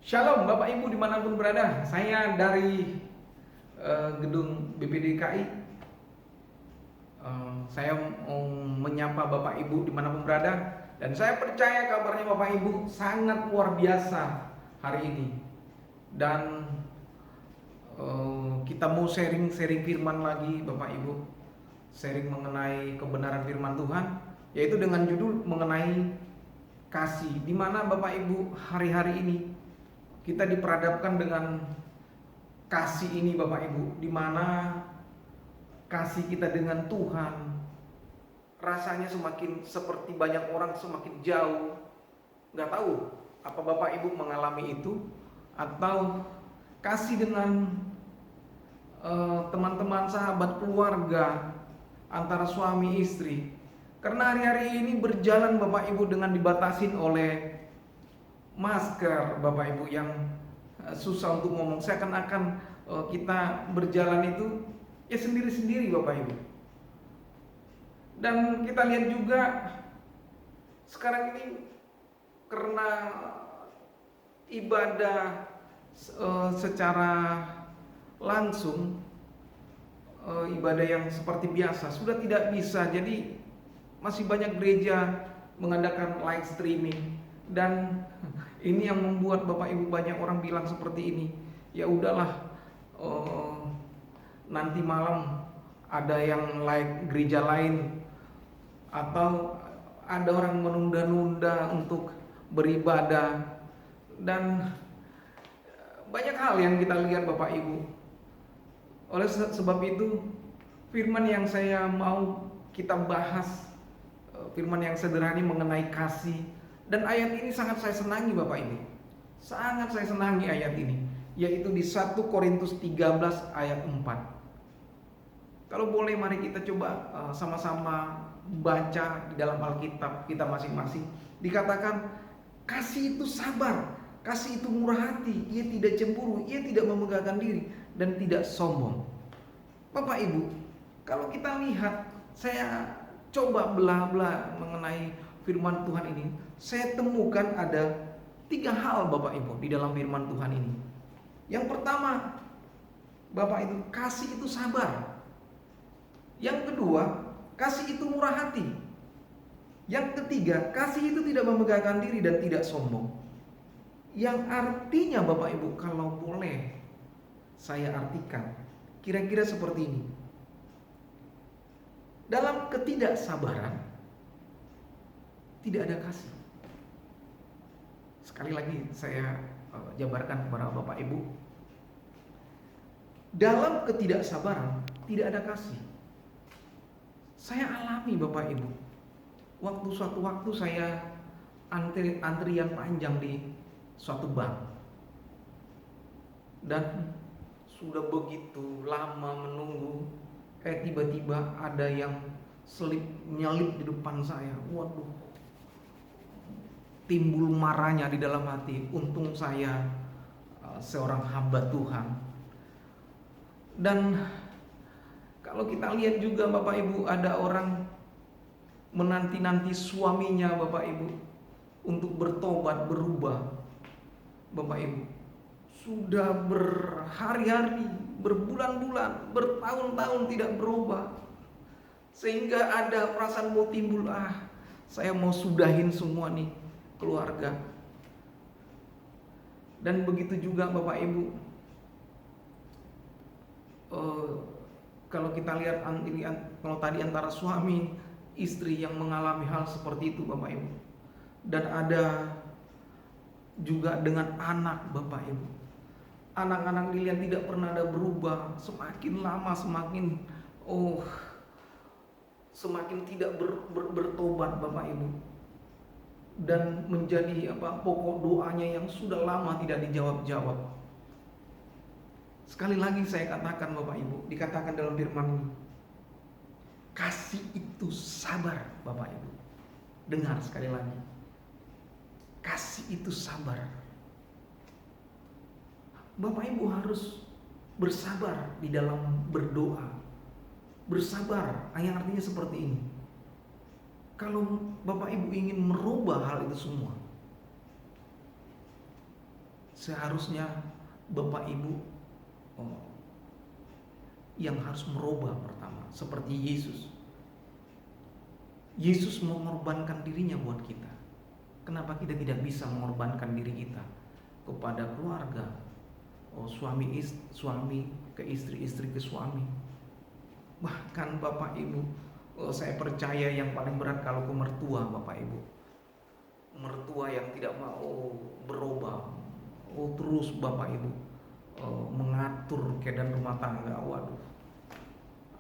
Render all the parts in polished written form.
Shalom Bapak Ibu dimanapun berada. Saya dari gedung BPDKI. Saya mau menyapa Bapak Ibu dimanapun berada. Dan saya percaya kabarnya Bapak Ibu sangat luar biasa hari ini. Dan kita mau sharing firman lagi Bapak Ibu. Sharing mengenai kebenaran firman Tuhan, yaitu dengan judul mengenai kasih. Dimana Bapak Ibu hari-hari ini kita diperhadapkan dengan kasih ini Bapak Ibu, di mana kasih kita dengan Tuhan rasanya semakin seperti banyak orang semakin jauh. Nggak tahu apa Bapak Ibu mengalami itu, atau kasih dengan teman-teman, sahabat, keluarga, antara suami istri. Karena hari-hari ini berjalan Bapak Ibu dengan dibatasin oleh masker Bapak Ibu yang susah untuk ngomong. Seakan-akan kita berjalan itu ya sendiri-sendiri Bapak Ibu. Dan kita lihat juga sekarang ini karena ibadah secara langsung, ibadah yang seperti biasa sudah tidak bisa. Jadi masih banyak gereja mengadakan live streaming, dan ini yang membuat Bapak Ibu banyak orang bilang seperti ini, ya udahlah, nanti malam ada yang live gereja lain, atau ada orang menunda-nunda untuk beribadah. Dan banyak hal yang kita lihat Bapak Ibu. Oleh sebab itu, firman yang saya mau kita bahas, firman yang sederhana mengenai kasih. Dan ayat ini sangat saya senangi Bapak Ibu. Sangat saya senangi ayat ini, yaitu di 1 Korintus 13 ayat 4. Kalau boleh mari kita coba sama-sama baca di dalam Alkitab kita masing-masing. Dikatakan kasih itu sabar, kasih itu murah hati, ia tidak cemburu, ia tidak memegahkan diri, dan tidak sombong. Bapak Ibu, kalau kita lihat, saya coba belah-belah mengenai firman Tuhan ini, saya temukan ada 3 hal Bapak Ibu di dalam firman Tuhan ini. Yang pertama, Bapak Ibu, kasih itu sabar. Yang kedua, kasih itu murah hati. Yang ketiga, kasih itu tidak memegahkan diri dan tidak sombong. Yang artinya Bapak Ibu, kalau boleh saya artikan, kira-kira seperti ini. Dalam ketidaksabaran tidak ada kasih. Sekali lagi saya jabarkan kepada Bapak Ibu. Dalam ketidaksabaran tidak ada kasih. Saya alami Bapak Ibu. Suatu waktu saya antrian panjang di suatu bank. Dan sudah begitu lama menunggu, tiba-tiba ada yang nyelip di depan saya. Waduh, timbul marahnya di dalam hati. Untung saya seorang hamba Tuhan. Dan kalau kita lihat juga Bapak Ibu, ada orang menanti-nanti suaminya Bapak Ibu untuk bertobat, berubah. Bapak Ibu, sudah berhari-hari, berbulan-bulan, bertahun-tahun tidak berubah. Sehingga ada perasaan mau timbul, saya mau sudahin semua nih keluarga. Dan begitu juga Bapak Ibu, kalau kita lihat kalau tadi antara suami istri yang mengalami hal seperti itu Bapak Ibu. Dan ada juga dengan anak Bapak Ibu. Anak-anak dilihat tidak pernah ada berubah, semakin lama semakin tidak bertobat Bapak Ibu. Dan menjadi pokok doanya yang sudah lama tidak dijawab-jawab. Sekali lagi saya katakan Bapak Ibu, dikatakan dalam firman ini, kasih itu sabar Bapak Ibu. Dengar sekali lagi, kasih itu sabar. Bapak Ibu harus bersabar di dalam berdoa. Bersabar, yang artinya seperti ini. Kalau Bapak Ibu ingin merubah hal itu semua, Seharusnya Bapak Ibu yang harus merubah pertama, seperti Yesus. Yesus mengorbankan dirinya buat kita. Kenapa kita tidak bisa mengorbankan diri kita kepada keluarga? Suami ke istri, istri ke suami. Bahkan Bapak Ibu, saya percaya yang paling berat kalau ke mertua, Bapak Ibu. Mertua yang tidak mau berubah, terus Bapak Ibu mengatur keadaan rumah tangga. Waduh,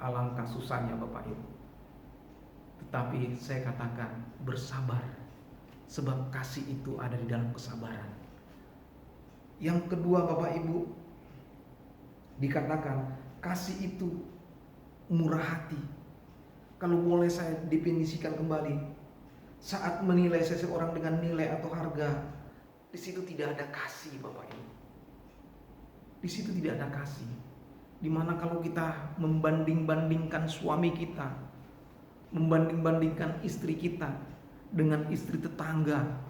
alangkah susahnya Bapak Ibu. Tetapi saya katakan bersabar, sebab kasih itu ada di dalam kesabaran. Yang kedua Bapak Ibu, dikatakan kasih itu murah hati. Kalau boleh saya definisikan kembali, saat menilai seseorang dengan nilai atau harga, di situ tidak ada kasih Bapak Ibu. Di situ tidak ada kasih. Dimana kalau kita membanding-bandingkan suami kita, membanding-bandingkan istri kita dengan istri tetangga.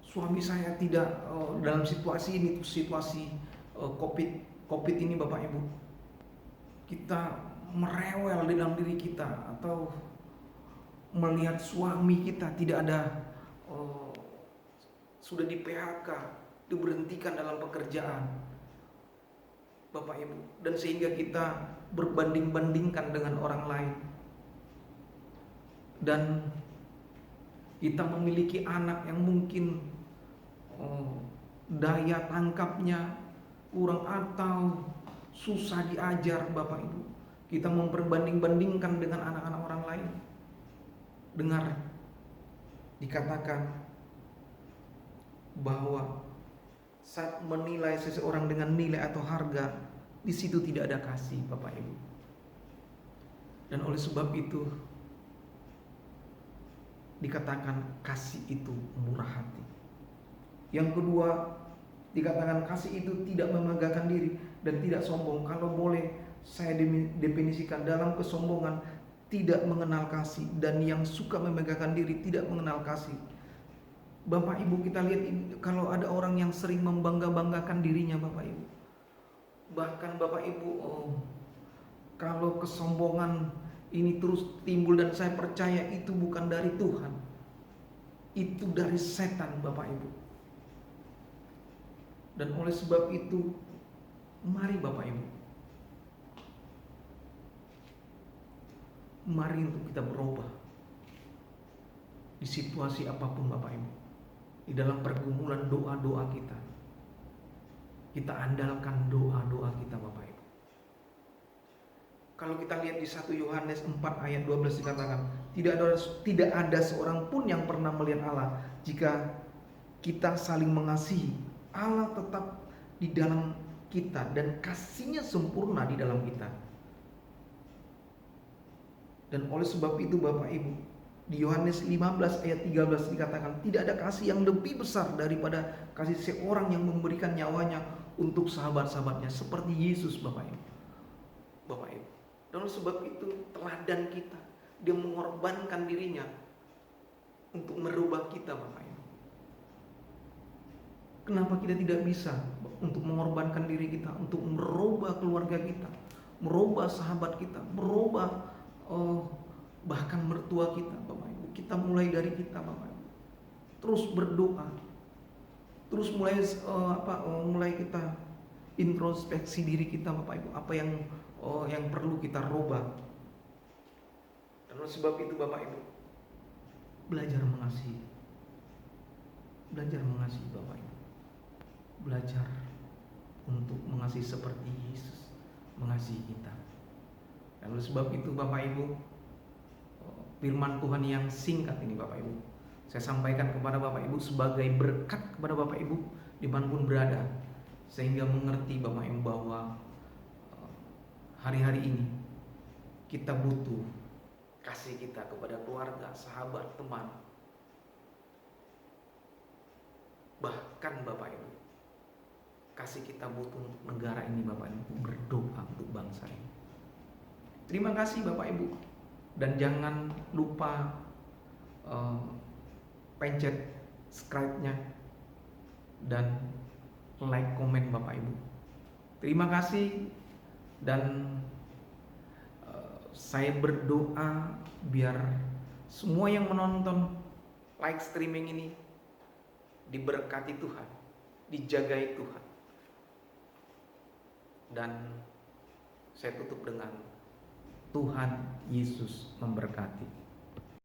Suami saya tidak dalam situasi ini, situasi COVID ini Bapak Ibu, kita merewel di dalam diri kita, atau melihat suami kita tidak ada, sudah di PHK, diberhentikan dalam pekerjaan Bapak Ibu, dan sehingga kita berbanding-bandingkan dengan orang lain, dan kita memiliki anak yang mungkin daya tangkapnya kurang atau susah diajar Bapak Ibu. Kita memperbanding-bandingkan dengan anak-anak orang lain. Dengar, dikatakan bahwa saat menilai seseorang dengan nilai atau harga, di situ tidak ada kasih Bapak Ibu. Dan oleh sebab itu dikatakan kasih itu murah hati. Yang kedua, dikatakan kasih itu tidak memegahkan diri dan tidak sombong. Kalau boleh saya definisikan, dalam kesombongan tidak mengenal kasih, dan yang suka memegahkan diri tidak mengenal kasih. Bapak Ibu, kita lihat kalau ada orang yang sering membangga-banggakan dirinya Bapak Ibu. Bahkan Bapak Ibu, kalau kesombongan ini terus timbul, dan saya percaya itu bukan dari Tuhan, itu dari setan Bapak Ibu. Dan oleh sebab itu, mari Bapak Ibu, mari untuk kita berubah di situasi apapun Bapak Ibu. Di dalam pergumulan doa-doa kita andalkan doa-doa kita Bapak Ibu. Kalau kita lihat di 1 Yohanes 4 ayat 12 dikatakan, tidak ada seorang pun yang pernah melihat Allah. Jika kita saling mengasihi, Allah tetap di dalam kita dan kasih-Nya sempurna di dalam kita. Dan oleh sebab itu Bapak Ibu, di Yohanes 15 ayat 13 dikatakan, tidak ada kasih yang lebih besar daripada kasih seorang yang memberikan nyawanya untuk sahabat-sahabatnya, seperti Yesus Bapak Ibu. Bapak Ibu. Dan oleh sebab itu teladan kita, dia mengorbankan dirinya untuk merubah kita Bapak Ibu. Kenapa kita tidak bisa untuk mengorbankan diri kita, untuk merubah keluarga kita, merubah sahabat kita, merubah bahkan mertua kita Bapak Ibu. Kita mulai dari kita Bapak Ibu. Terus berdoa. Terus mulai kita introspeksi diri kita Bapak Ibu. Apa yang perlu kita rubah. Dan oleh sebab itu Bapak Ibu, belajar mengasihi. Belajar mengasihi Bapak Ibu. Belajar untuk mengasihi seperti Yesus mengasihi kita. Dan oleh sebab itu Bapak Ibu, firman Tuhan yang singkat ini Bapak Ibu, saya sampaikan kepada Bapak Ibu sebagai berkat kepada Bapak Ibu dimanapun berada, sehingga mengerti Bapak Ibu bahwa hari-hari ini kita butuh kasih kita kepada keluarga, sahabat, teman. Bahkan Bapak Ibu, kasih kita butuh untuk negara ini Bapak Ibu, berdoa untuk bangsa ini. Terima kasih Bapak Ibu. Dan jangan lupa pencet subscribe-nya, dan like, komen Bapak Ibu. Terima kasih, dan saya berdoa biar semua yang menonton live streaming ini diberkati Tuhan, dijagai Tuhan. Dan saya tutup dengan Tuhan Yesus memberkati.